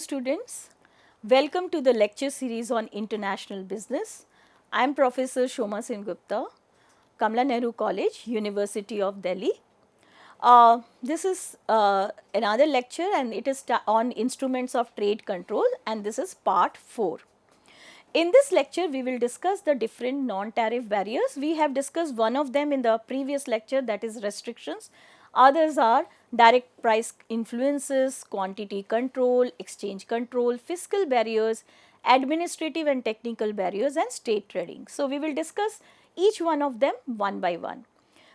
students. Welcome to the lecture series on international business. I am Professor Shoma Sengupta, Kamla Nehru College, University of Delhi. This is another lecture and it is on instruments of trade control, and this is part 4. In this lecture, we will discuss the different non-tariff barriers. We have discussed one of them in the previous lecture, that is restrictions. Others are direct price influences, quantity control, exchange control, fiscal barriers, administrative and technical barriers, and state trading. So, we will discuss each one of them one by one.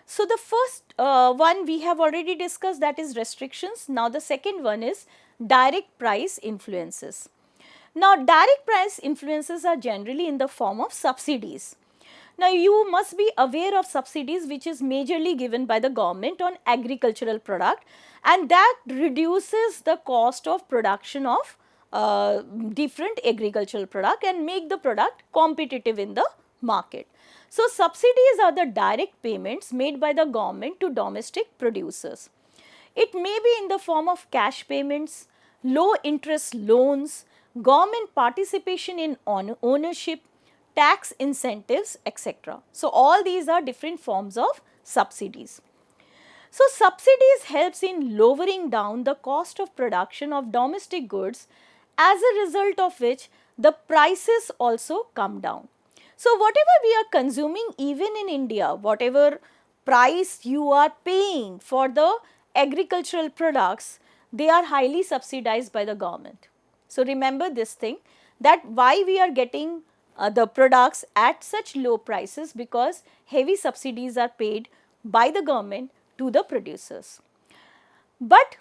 So, the first one we have already discussed, that is restrictions. Now, the second one is direct price influences. Now, direct price influences are generally in the form of subsidies. Now, you must be aware of subsidies which is majorly given by the government on agricultural product, and that reduces the cost of production of different agricultural product and make the product competitive in the market. So, subsidies are the direct payments made by the government to domestic producers. It may be in the form of cash payments, low interest loans, government participation in ownership, tax incentives, etc. So, all these are different forms of subsidies. So, subsidies helps in lowering down the cost of production of domestic goods, as a result of which the prices also come down. So, whatever we are consuming even in India, whatever price you are paying for the agricultural products, they are highly subsidized by the government. So, remember this thing, that why we are getting the products at such low prices, because heavy subsidies are paid by the government to the producers. But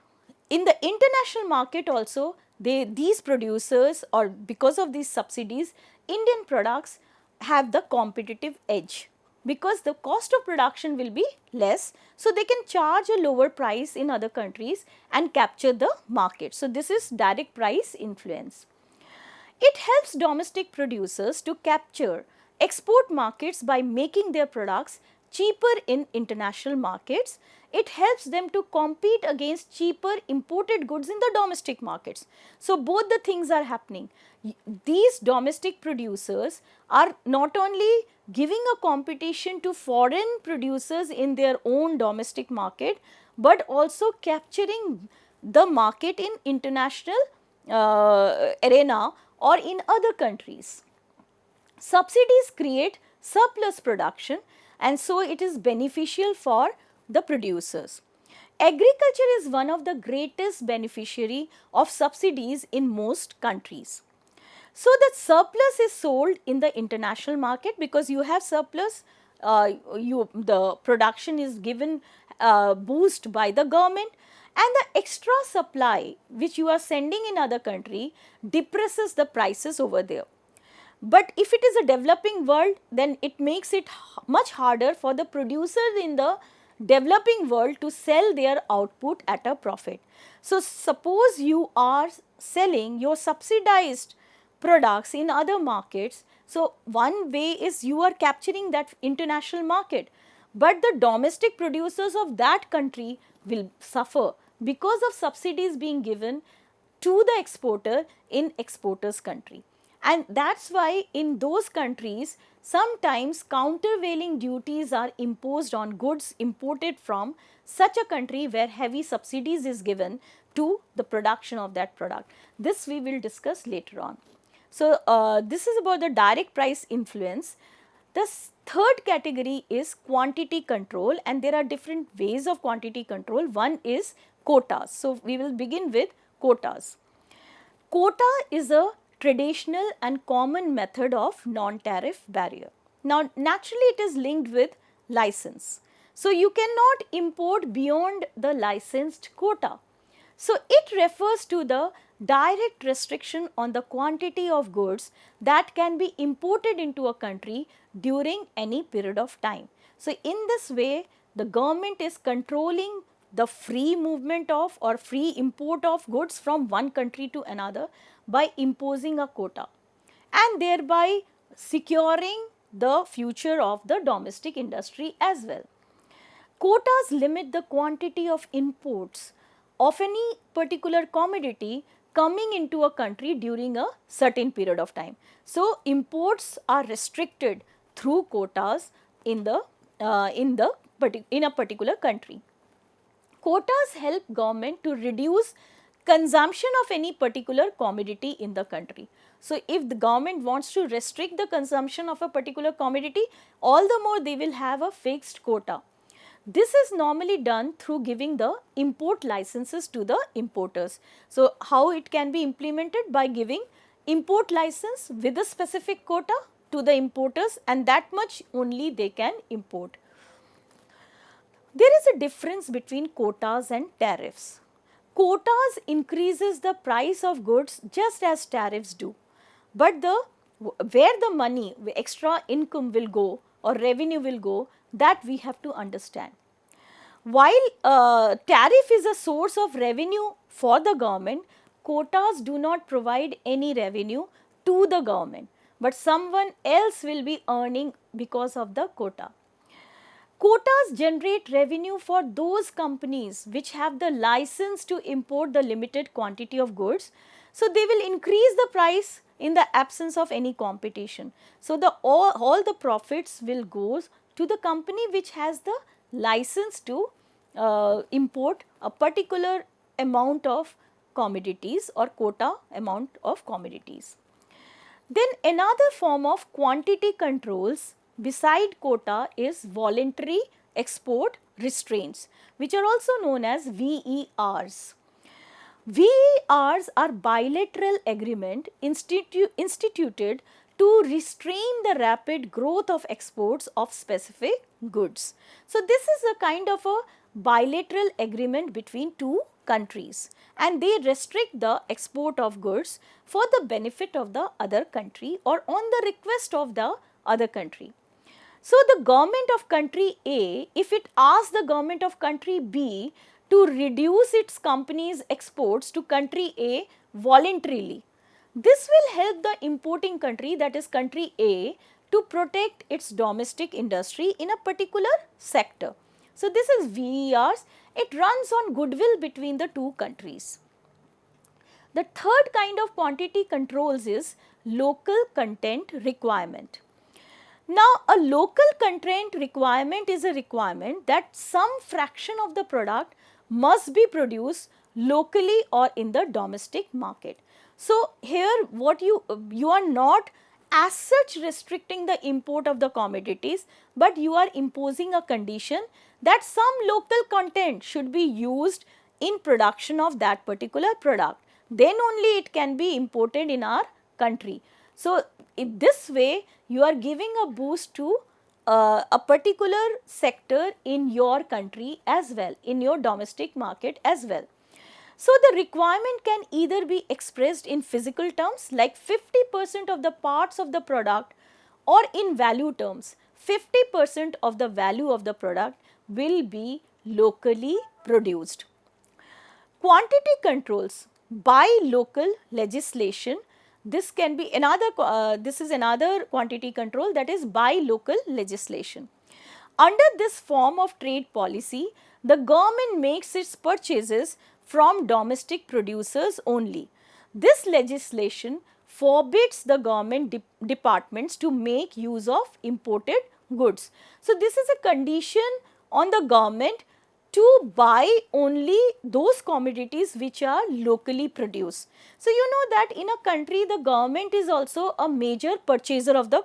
in the international market also, these producers, or because of these subsidies, Indian products have the competitive edge, because the cost of production will be less, so they can charge a lower price in other countries and capture the market. So, this is direct price influence. It helps domestic producers to capture export markets by making their products cheaper in international markets. It helps them to compete against cheaper imported goods in the domestic markets. So, both the things are happening. These domestic producers are not only giving a competition to foreign producers in their own domestic market, but also capturing the market in international arena or in other countries. Subsidies create surplus production, and so it is beneficial for the producers. Agriculture is one of the greatest beneficiary of subsidies in most countries. So, the surplus is sold in the international market, because you have surplus, the production is given boost by the government, and the extra supply which you are sending in other country depresses the prices over there. But if it is a developing world, then it makes it much harder for the producers in the developing world to sell their output at a profit. So, suppose you are selling your subsidized products in other markets. So, one way is you are capturing that international market, but the domestic producers of that country will suffer because of subsidies being given to the exporter in exporter's country. And that is why in those countries sometimes countervailing duties are imposed on goods imported from such a country where heavy subsidies is given to the production of that product. This we will discuss later on. So, this is about the direct price influence. The third category is quantity control, and there are different ways of quantity control. One is quotas. So, we will begin with quotas. Quota is a traditional and common method of non-tariff barrier. Now, naturally it is linked with license. So, you cannot import beyond the licensed quota. So, it refers to the direct restriction on the quantity of goods that can be imported into a country during any period of time. So, in this way, the government is controlling the free movement of or free import of goods from one country to another by imposing a quota, and thereby securing the future of the domestic industry as well. Quotas limit the quantity of imports of any particular commodity coming into a country during a certain period of time. So, imports are restricted through quotas in a particular country. Quotas help government to reduce consumption of any particular commodity in the country. So, if the government wants to restrict the consumption of a particular commodity, all the more they will have a fixed quota. This is normally done through giving the import licenses to the importers. So, how it can be implemented? By giving import license with a specific quota to the importers, and that much only they can import. There is a difference between quotas and tariffs. Quotas increases the price of goods just as tariffs do, but where the money, extra income will go or revenue will go, that we have to understand. While tariff is a source of revenue for the government, quotas do not provide any revenue to the government, but someone else will be earning because of the quota. Quotas generate revenue for those companies which have the license to import the limited quantity of goods. So, they will increase the price in the absence of any competition. So, all the profits will go to the company which has the license to import a particular amount of commodities or quota amount of commodities. Then another form of quantity controls beside quota is voluntary export restraints, which are also known as VERs. VERs are bilateral agreement instituted to restrain the rapid growth of exports of specific goods. So, this is a kind of a bilateral agreement between two countries, and they restrict the export of goods for the benefit of the other country or on the request of the other country. So, the government of country A, if it asks the government of country B to reduce its company's exports to country A voluntarily, this will help the importing country, that is country A, to protect its domestic industry in a particular sector. So, this is VERs. It runs on goodwill between the two countries. The third kind of quantity controls is local content requirement. Now, a local content requirement is a requirement that some fraction of the product must be produced locally or in the domestic market. So, here what you are not as such restricting the import of the commodities, but you are imposing a condition that some local content should be used in production of that particular product. Then only it can be imported in our country. So, in this way you are giving a boost to a particular sector in your country as well, in your domestic market as well. So, the requirement can either be expressed in physical terms like 50% of the parts of the product, or in value terms 50% of the value of the product will be locally produced. Quantity controls by local legislation, this can be another this is another quantity control, that is by local legislation. Under this form of trade policy, the government makes its purchases from domestic producers only. This legislation forbids the government departments to make use of imported goods. So, this is a condition on the government to buy only those commodities which are locally produced. So, you know that in a country the government is also a major purchaser of the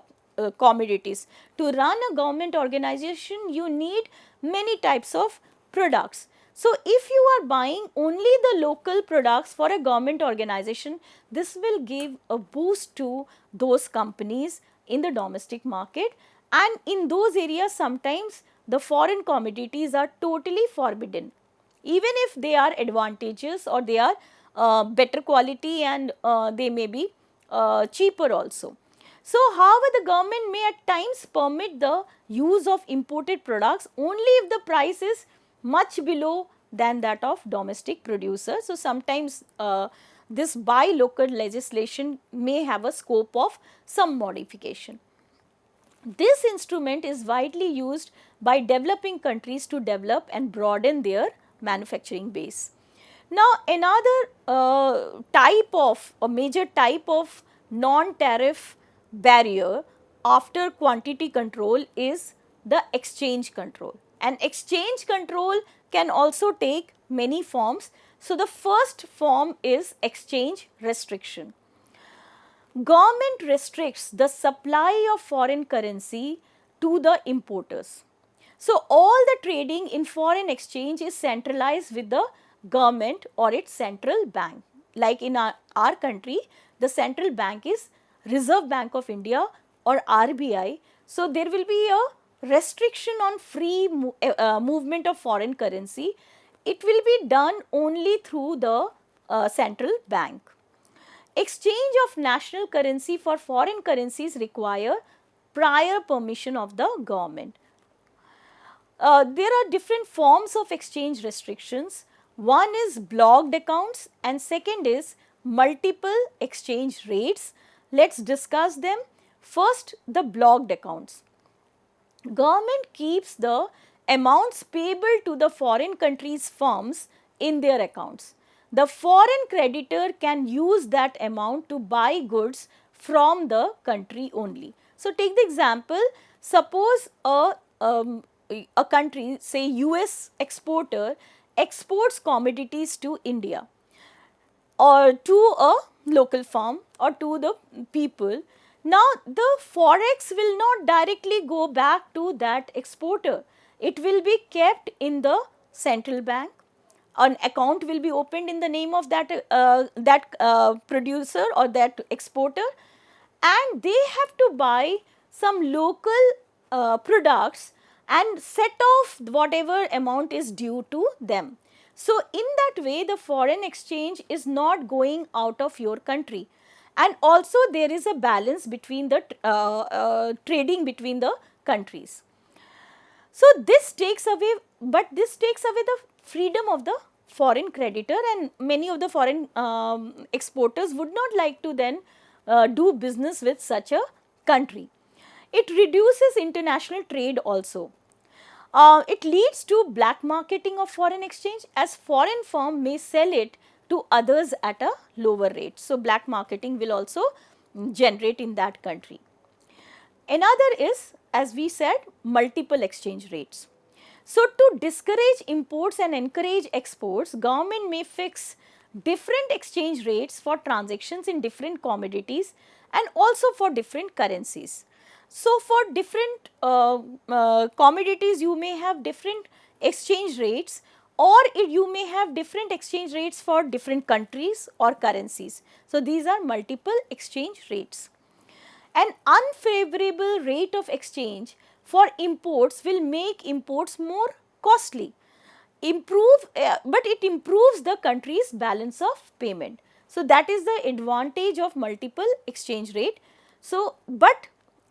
commodities. To run a government organization you need many types of products. So, if you are buying only the local products for a government organization, this will give a boost to those companies in the domestic market, and in those areas sometimes the foreign commodities are totally forbidden, even if they are advantageous or they are better quality and they may be cheaper also. So, however, the government may at times permit the use of imported products only if the price is much below than that of domestic producers. So, sometimes this buy local legislation may have a scope of some modification. This instrument is widely used by developing countries to develop and broaden their manufacturing base. Now, another major type of non-tariff barrier after quantity control is the exchange control. And exchange control can also take many forms. So, the first form is exchange restriction. Government restricts the supply of foreign currency to the importers. So, all the trading in foreign exchange is centralized with the government or its central bank. Like in our country, the central bank is Reserve Bank of India or RBI. So, there will be a restriction on free movement of foreign currency. It will be done only through the central bank. Exchange of national currency for foreign currencies require prior permission of the government. There are different forms of exchange restrictions. One is blocked accounts and second is multiple exchange rates. Let's discuss them. First, the blocked accounts. Government keeps the amounts payable to the foreign countries' firms in their accounts. The foreign creditor can use that amount to buy goods from the country only. So, take the example, suppose a country, say US exporter, exports commodities to India or to a local farm or to the people. Now, the forex will not directly go back to that exporter. It will be kept in the central bank. An account will be opened in the name of that producer or that exporter, and they have to buy some local products and set off whatever amount is due to them. So, in that way the foreign exchange is not going out of your country, and also there is a balance between the trading between the countries. So, this takes away, but this takes away the freedom of the foreign creditor, and many of the foreign exporters would not like to then do business with such a country. It reduces international trade also. It leads to black marketing of foreign exchange, as foreign firm may sell it to others at a lower rate. So, black marketing will also generate in that country. Another is, as we said, multiple exchange rates. So, to discourage imports and encourage exports, government may fix different exchange rates for transactions in different commodities and also for different currencies. So, for different commodities you may have different exchange rates, or you may have different exchange rates for different countries or currencies. So, these are multiple exchange rates. An unfavorable rate of exchange for imports will make imports more costly, but it improves the country's balance of payment. So, that is the advantage of multiple exchange rate. So, but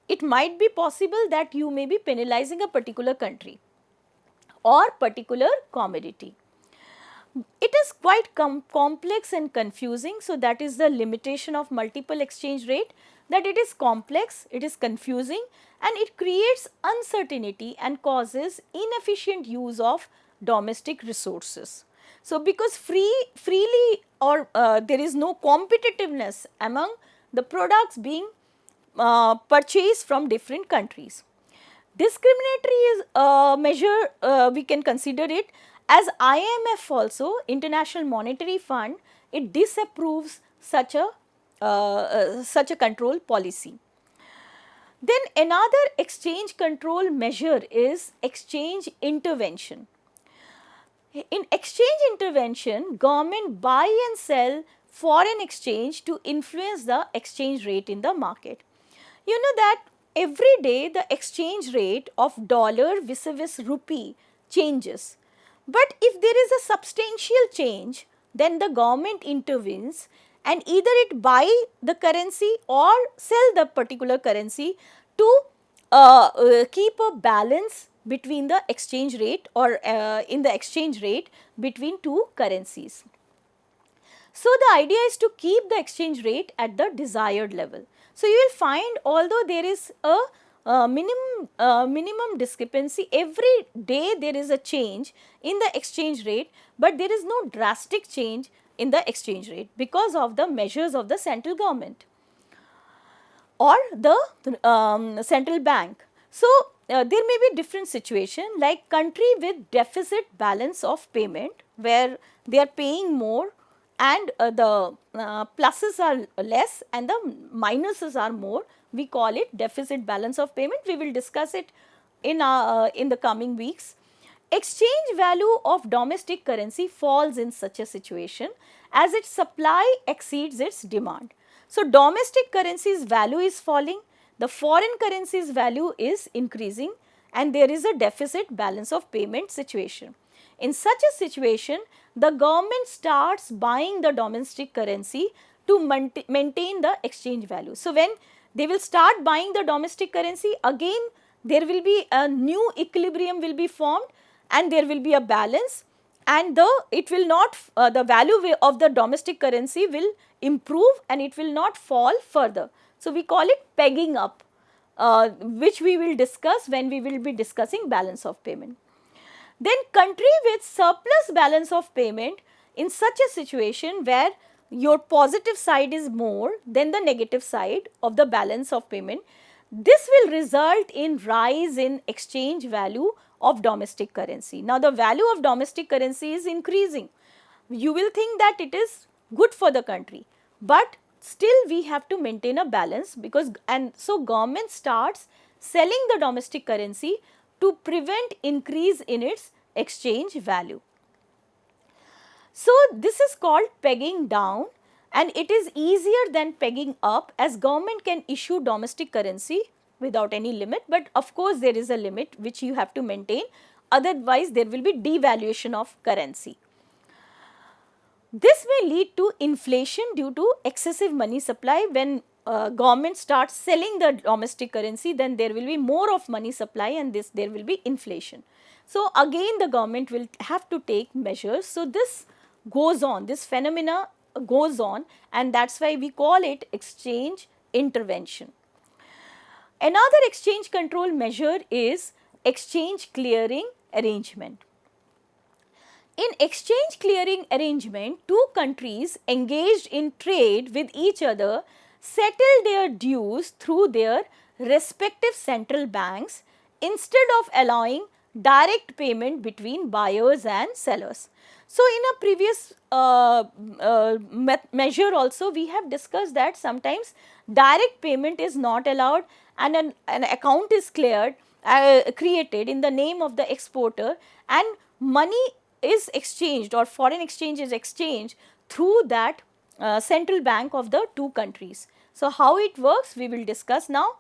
it might be possible that you may be penalizing a particular country or particular commodity. It is quite complex and confusing. So, that is the limitation of multiple exchange rate, that it is complex, it is confusing, and it creates uncertainty and causes inefficient use of domestic resources. So, because freely or there is no competitiveness among the products being purchased from different countries. Discriminatory is a measure, we can consider it as IMF also, International Monetary Fund, it disapproves such a control policy. Then another exchange control measure is exchange intervention. In exchange intervention, government buy and sell foreign exchange to influence the exchange rate in the market. You know that every day the exchange rate of dollar vis-a-vis rupee changes. But if there is a substantial change, then the government intervenes and either it buy the currency or sell the particular currency to keep a balance between the exchange rate or in the exchange rate between two currencies. So, the idea is to keep the exchange rate at the desired level. So, you will find although there is a minimum discrepancy. Every day there is a change in the exchange rate, but there is no drastic change in the exchange rate because of the measures of the central government or the central bank. So, there may be different situation like country with deficit balance of payment, where they are paying more and the pluses are less and the minuses are more. We call it deficit balance of payment. We will discuss it in the coming weeks. Exchange value of domestic currency falls in such a situation as its supply exceeds its demand. So, domestic currency's value is falling, the foreign currency's value is increasing, and there is a deficit balance of payment situation. In such a situation, the government starts buying the domestic currency to maintain the exchange value. So, when they will start buying the domestic currency, again there will be a new equilibrium will be formed and there will be a balance, and the value of the domestic currency will improve and it will not fall further. So, we call it pegging up, which we will discuss when we will be discussing balance of payment. Then country with surplus balance of payment, in such a situation where your positive side is more than the negative side of the balance of payment, this will result in rise in exchange value of domestic currency. Now, the value of domestic currency is increasing. You will think that it is good for the country, but still we have to maintain a balance, because and so government starts selling the domestic currency to prevent increase in its exchange value. So, this is called pegging down, and it is easier than pegging up, as government can issue domestic currency without any limit, but of course there is a limit which you have to maintain, otherwise there will be devaluation of currency. This may lead to inflation due to excessive money supply. When government starts selling the domestic currency, then there will be more of money supply, and there will be inflation. So, again the government will have to take measures. So, this goes on, this phenomena goes on, and that is why we call it exchange intervention. Another exchange control measure is exchange clearing arrangement. In exchange clearing arrangement, two countries engaged in trade with each other settle their dues through their respective central banks instead of allowing direct payment between buyers and sellers. So, in a previous measure also we have discussed that sometimes direct payment is not allowed, and an account is created in the name of the exporter, and money is exchanged or foreign exchange is exchanged through that central bank of the two countries. So, how it works we will discuss now.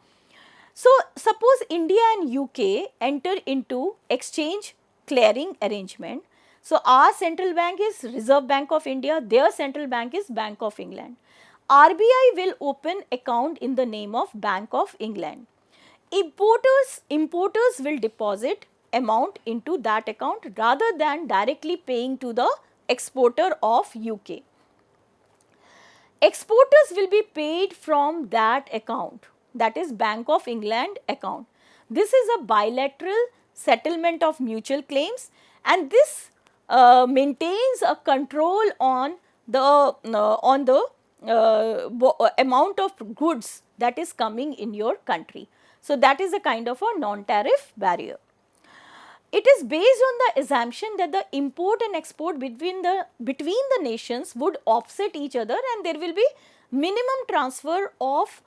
So, suppose India and UK enter into exchange clearing arrangement. So, our central bank is Reserve Bank of India, their central bank is Bank of England. RBI will open account in the name of Bank of England. Importers will deposit amount into that account rather than directly paying to the exporter of UK. Exporters will be paid from that account, that is Bank of England account. This is a bilateral settlement of mutual claims, and this maintains a control on the amount of goods that is coming in your country. So, that is a kind of a non-tariff barrier. It is based on the assumption that the import and export between the nations would offset each other, and there will be minimum transfer of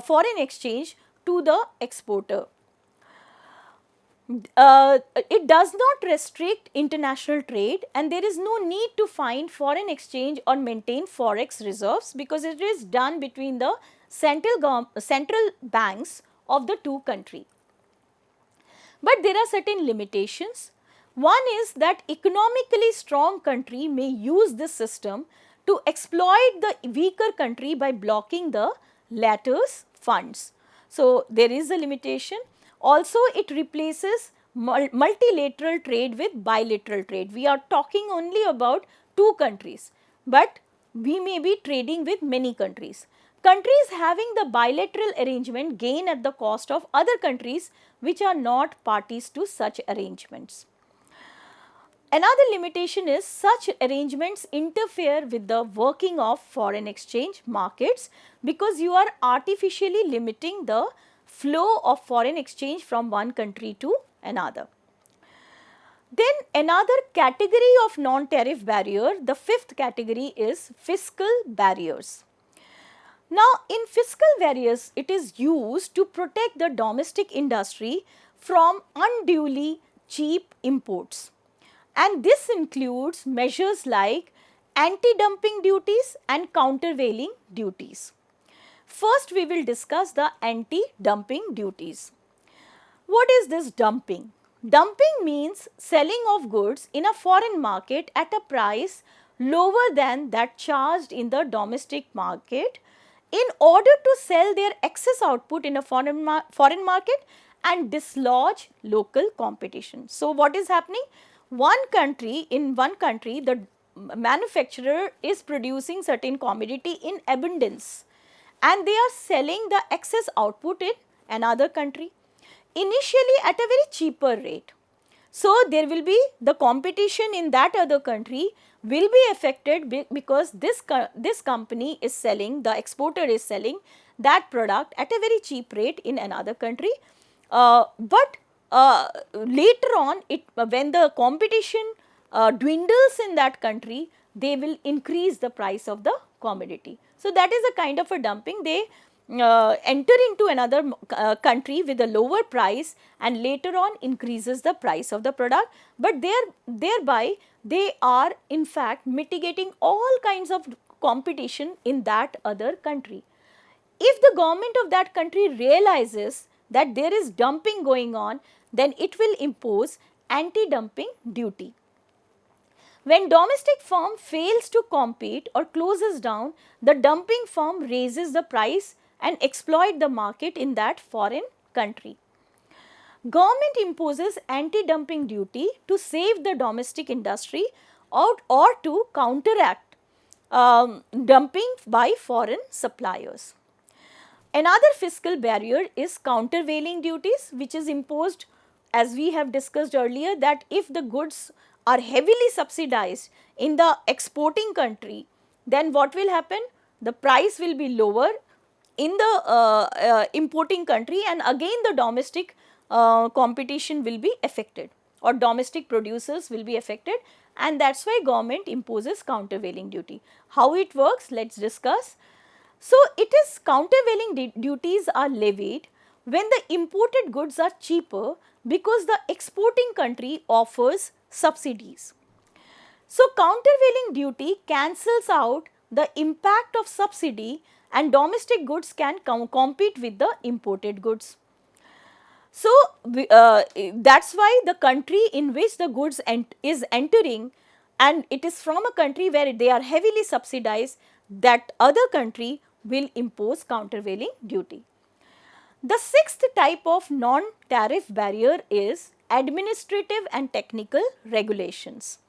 foreign exchange to the exporter. It does not restrict international trade, and there is no need to find foreign exchange or maintain forex reserves, because it is done between the central banks of the two countries. But there are certain limitations. One is that economically strong country may use this system to exploit the weaker country by blocking the latter's funds. So, there is a limitation. Also, it replaces multilateral trade with bilateral trade. We are talking only about two countries, but we may be trading with many countries. Countries having the bilateral arrangement gain at the cost of other countries which are not parties to such arrangements. Another limitation is such arrangements interfere with the working of foreign exchange markets because you are artificially limiting the flow of foreign exchange from one country to another. Then another category of non-tariff barrier, the fifth category is fiscal barriers. Now, in fiscal barriers, it is used to protect the domestic industry from unduly cheap imports. And this includes measures like anti-dumping duties and countervailing duties. First, we will discuss the anti-dumping duties. What is this dumping? Dumping means selling of goods in a foreign market at a price lower than that charged in the domestic market in order to sell their excess output in a foreign market and dislodge local competition. So, what is happening? In one country, the manufacturer is producing certain commodity in abundance and they are selling the excess output in another country, initially at a very cheaper rate. So, there will be the competition in that other country will be affected because this company is selling, the exporter is selling that product at a very cheap rate in another country. But later on, when the competition dwindles in that country, they will increase the price of the commodity. So, that is a kind of a dumping. They enter into another country with a lower price and later on increases the price of the product, but thereby they are in fact mitigating all kinds of competition in that other country. If the government of that country realizes that there is dumping going on, then it will impose anti-dumping duty. When domestic firm fails to compete or closes down, the dumping firm raises the price and exploit the market in that foreign country. Government imposes anti-dumping duty to save the domestic industry or to counteract dumping by foreign suppliers. Another fiscal barrier is countervailing duties, which is imposed, as we have discussed earlier, that if the goods are heavily subsidized in the exporting country, then what will happen? The price will be lower in the importing country and again the domestic competition will be affected or domestic producers will be affected, and that is why government imposes countervailing duty. How it works? Let us discuss. So, it is countervailing duties are levied when the imported goods are cheaper because the exporting country offers subsidies. So, countervailing duty cancels out the impact of subsidy and domestic goods can compete with the imported goods. So, that is why the country in which the goods is entering and it is from a country where they are heavily subsidized, that other country will impose countervailing duty. The sixth type of non-tariff barrier is administrative and technical regulations.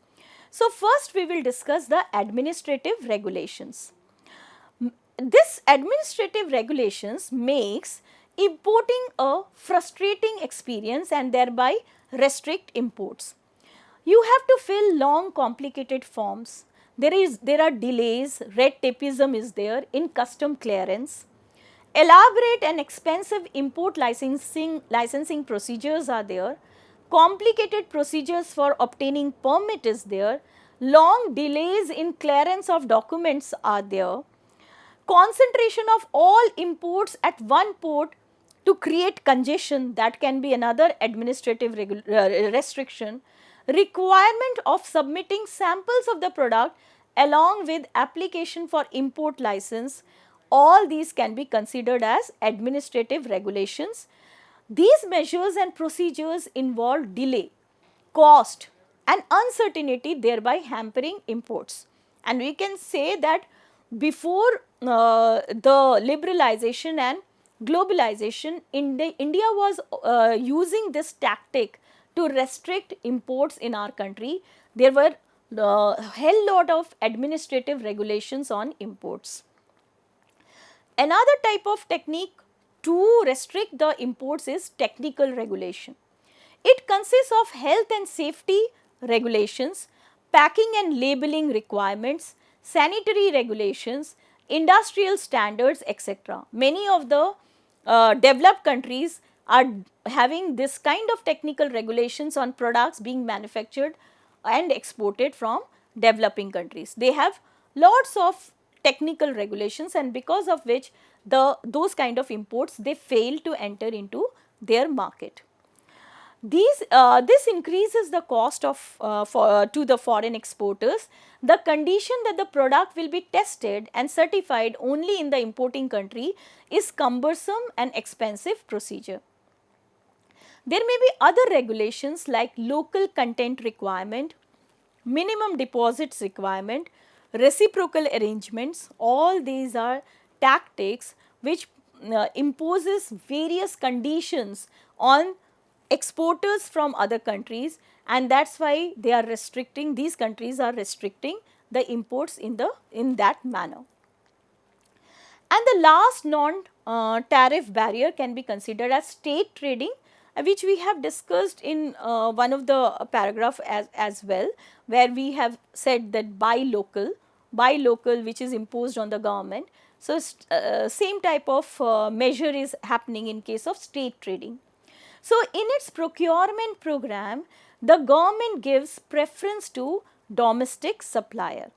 So, first we will discuss the administrative regulations. This administrative regulations makes importing a frustrating experience and thereby restrict imports. You have to fill long complicated forms. There are delays, red tapeism is there in custom clearance. Elaborate and expensive import licensing procedures are there. Complicated procedures for obtaining permit is there. Long delays in clearance of documents are there. Concentration of all imports at one port to create congestion, that can be another administrative restriction. Requirement of submitting samples of the product along with application for import license, all these can be considered as administrative regulations. These measures and procedures involve delay, cost and uncertainty, thereby hampering imports. And we can say that before the liberalization and globalization, India was using this tactic to restrict imports in our country. There were a hell lot of administrative regulations on imports. Another type of technique to restrict the imports is technical regulation. It consists of health and safety regulations, packing and labeling requirements, sanitary regulations, industrial standards, etc. Many of the developed countries are having this kind of technical regulations on products being manufactured and exported from developing countries. They have lots of technical regulations, and because of which those kind of imports they fail to enter into their market. This increases the cost of to the foreign exporters. The condition that the product will be tested and certified only in the importing country is cumbersome and expensive procedure. There may be other regulations like local content requirement, minimum deposits requirement, reciprocal arrangements. All these are tactics which imposes various conditions on exporters from other countries, and that is why they are restricting, these countries are restricting the imports in that manner. And the last non-tariff barrier can be considered as state trading, which we have discussed in one of the paragraph as well, where we have said that buy local which is imposed on the government. So, same type of measure is happening in case of state trading. So, in its procurement program, the government gives preference to domestic supplier.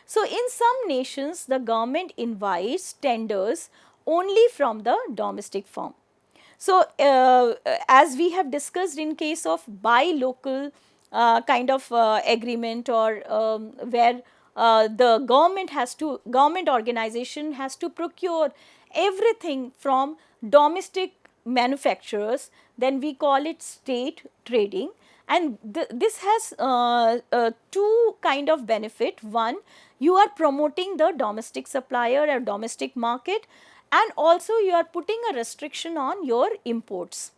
So, in some nations, the government invites tenders only from the domestic firm. So, as we have discussed in case of buy local kind of agreement, or where the government organization has to procure everything from domestic manufacturers, then we call it state trading. And this has two kind of benefit. One, you are promoting the domestic supplier or domestic market, and also you are putting a restriction on your imports.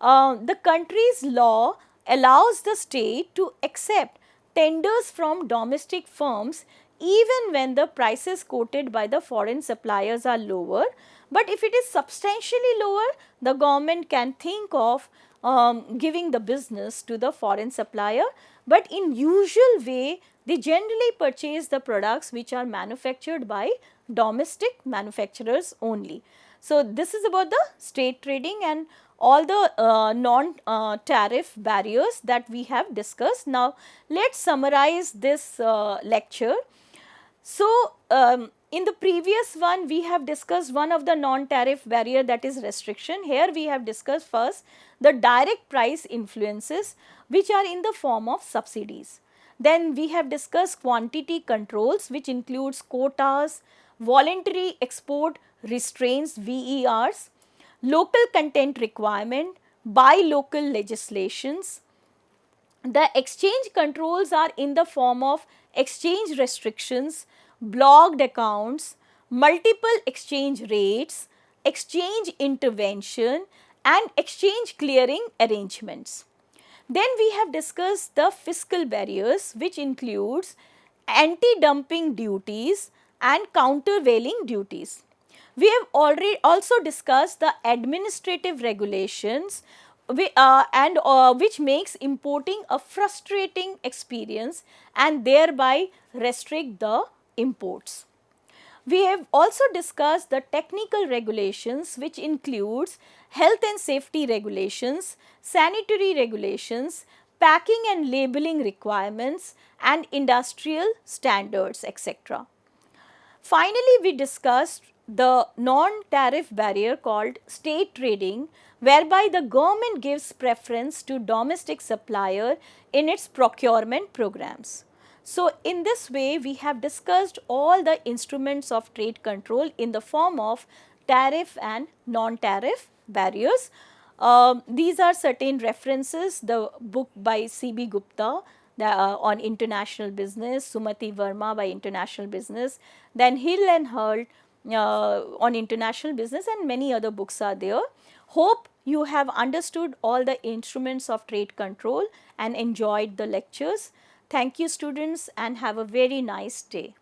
The country's law allows the state to accept tenders from domestic firms even when the prices quoted by the foreign suppliers are lower. But if it is substantially lower, the government can think of giving the business to the foreign supplier. But in usual way, they generally purchase the products which are manufactured by domestic manufacturers only. So, this is about the state trading and all the non-tariff barriers that we have discussed. Now, let us summarize this lecture. So, in the previous one we have discussed one of the non-tariff barrier, that is restriction. Here we have discussed first the direct price influences which are in the form of subsidies. Then we have discussed quantity controls, which includes quotas, voluntary export restraints VERs, local content requirement, buy local legislations. The exchange controls are in the form of exchange restrictions, blocked accounts, multiple exchange rates, exchange intervention, and exchange clearing arrangements. Then we have discussed the fiscal barriers, which includes anti-dumping duties and countervailing duties. We have already also discussed the administrative regulations which makes importing a frustrating experience and thereby restrict the imports. We have also discussed the technical regulations, which includes health and safety regulations, sanitary regulations, packing and labeling requirements, and industrial standards, etc. Finally, we discussed the non-tariff barrier called state trading, whereby the government gives preference to domestic supplier in its procurement programs. So, in this way we have discussed all the instruments of trade control in the form of tariff and non-tariff barriers. These are certain references, the book by C.B. Gupta on international business, Sumati Verma by international business, then Hill and Hurd on international business, and many other books are there. Hope you have understood all the instruments of trade control and enjoyed the lectures. Thank you students, and have a very nice day.